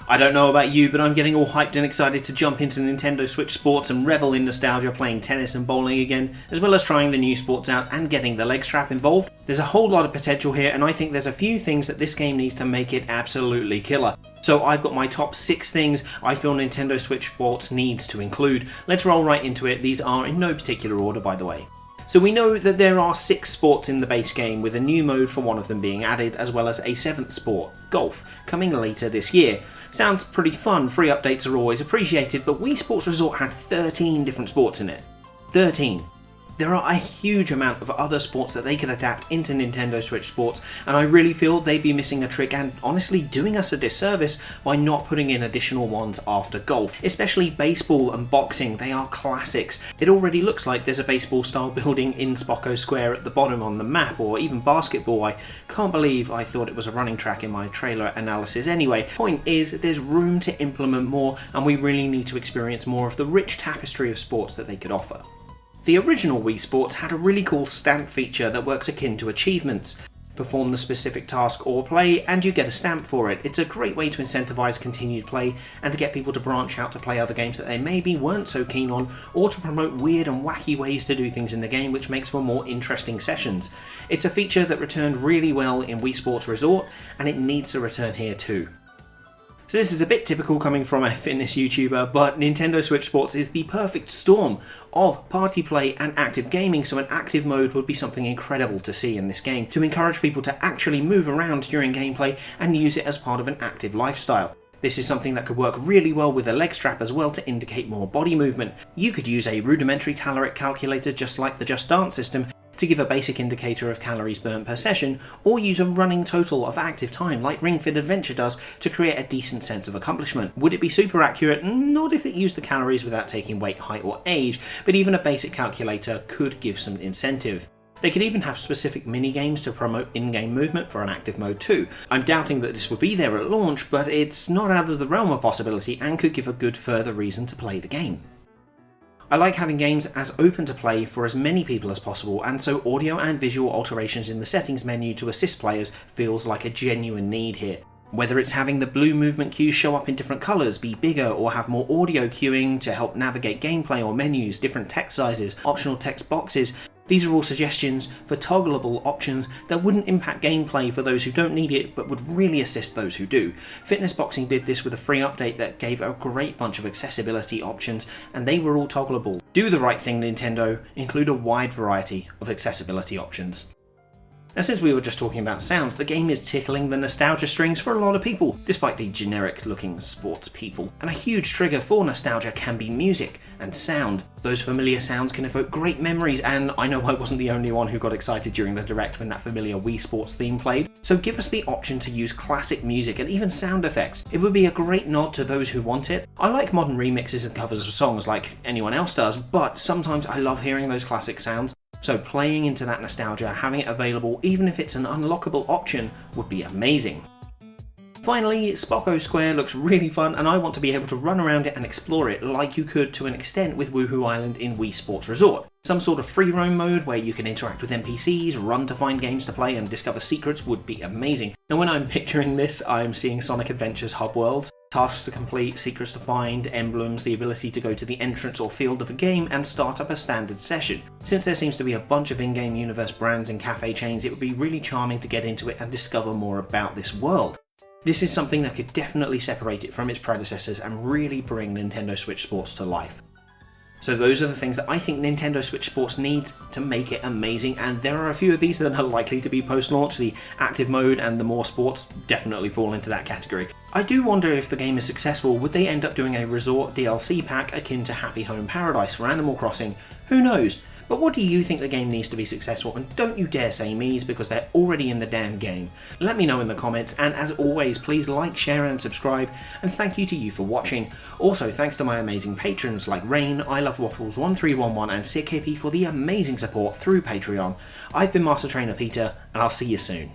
I don't know about you, but I'm getting all hyped and excited to jump into Nintendo Switch Sports and revel in nostalgia playing tennis and bowling again, as well as trying the new sports out and getting the leg strap involved. There's a whole lot of potential here, and I think there's a few things that this game needs to make it absolutely killer. So I've got my top 6 things I feel Nintendo Switch Sports needs to include. Let's roll right into it. These are in no particular order, by the way. So we know that there are 6 sports in the base game, with a new mode for one of them being added, as well as a 7th sport, golf, coming later this year. Sounds pretty fun, free updates are always appreciated, but Wii Sports Resort had 13 different sports in it. 13. There are a huge amount of other sports that they could adapt into Nintendo Switch Sports, and I really feel they'd be missing a trick and honestly doing us a disservice by not putting in additional ones after golf. Especially baseball and boxing, they are classics. It already looks like there's a baseball style building in Spocko Square at the bottom on the map, or even basketball. I can't believe I thought it was a running track in my trailer analysis. Anyway, point is there's room to implement more, and we really need to experience more of the rich tapestry of sports that they could offer. The original Wii Sports had a really cool stamp feature that works akin to achievements. Perform the specific task or play and you get a stamp for it. It's a great way to incentivize continued play and to get people to branch out to play other games that they maybe weren't so keen on, or to promote weird and wacky ways to do things in the game, which makes for more interesting sessions. It's a feature that returned really well in Wii Sports Resort, and it needs to return here too. So this is a bit typical coming from a fitness YouTuber, but Nintendo Switch Sports is the perfect storm of party play and active gaming, so an active mode would be something incredible to see in this game, to encourage people to actually move around during gameplay and use it as part of an active lifestyle. This is something that could work really well with a leg strap as well to indicate more body movement. You could use a rudimentary caloric calculator just like the Just Dance system to give a basic indicator of calories burnt per session, or use a running total of active time like Ring Fit Adventure does to create a decent sense of accomplishment. Would it be super accurate? Not if it used the calories without taking weight, height or age, but even a basic calculator could give some incentive. They could even have specific mini-games to promote in-game movement for an active mode too. I'm doubting that this would be there at launch, but it's not out of the realm of possibility and could give a good further reason to play the game. I like having games as open to play for as many people as possible, and so audio and visual alterations in the settings menu to assist players feels like a genuine need here. Whether it's having the blue movement cues show up in different colours, be bigger, or have more audio cueing to help navigate gameplay or menus, different text sizes, optional text boxes, these are all suggestions for toggleable options that wouldn't impact gameplay for those who don't need it, but would really assist those who do. Fitness Boxing did this with a free update that gave a great bunch of accessibility options, and they were all toggleable. Do the right thing, Nintendo, include a wide variety of accessibility options. Now, since we were just talking about sounds, the game is tickling the nostalgia strings for a lot of people, despite the generic looking sports people. And a huge trigger for nostalgia can be music and sound. Those familiar sounds can evoke great memories, and I know I wasn't the only one who got excited during the Direct when that familiar Wii Sports theme played. So give us the option to use classic music and even sound effects. It would be a great nod to those who want it. I like modern remixes and covers of songs like anyone else does, but sometimes I love hearing those classic sounds. So playing into that nostalgia, having it available, even if it's an unlockable option, would be amazing. Finally, Spocko Square looks really fun, and I want to be able to run around it and explore it like you could to an extent with Woohoo Island in Wii Sports Resort. Some sort of free roam mode where you can interact with NPCs, run to find games to play and discover secrets would be amazing. And when I'm picturing this, I'm seeing Sonic Adventure's hub worlds. Tasks to complete, secrets to find, emblems, the ability to go to the entrance or field of a game and start up a standard session. Since there seems to be a bunch of in-game universe brands and cafe chains, it would be really charming to get into it and discover more about this world. This is something that could definitely separate it from its predecessors and really bring Nintendo Switch Sports to life. So those are the things that I think Nintendo Switch Sports needs to make it amazing, and there are a few of these that are likely to be post-launch. The active mode and the more sports definitely fall into that category. I do wonder if the game is successful, would they end up doing a resort DLC pack akin to Happy Home Paradise for Animal Crossing? Who knows? But what do you think the game needs to be successful? And don't you dare say me's, because they're already in the damn game. Let me know in the comments, and as always, please like, share and subscribe, and thank you to you for watching. Also, thanks to my amazing patrons like Rain, I Love Waffles 1311 and SickHippie for the amazing support through Patreon. I've been Master Trainer Peter, and I'll see you soon.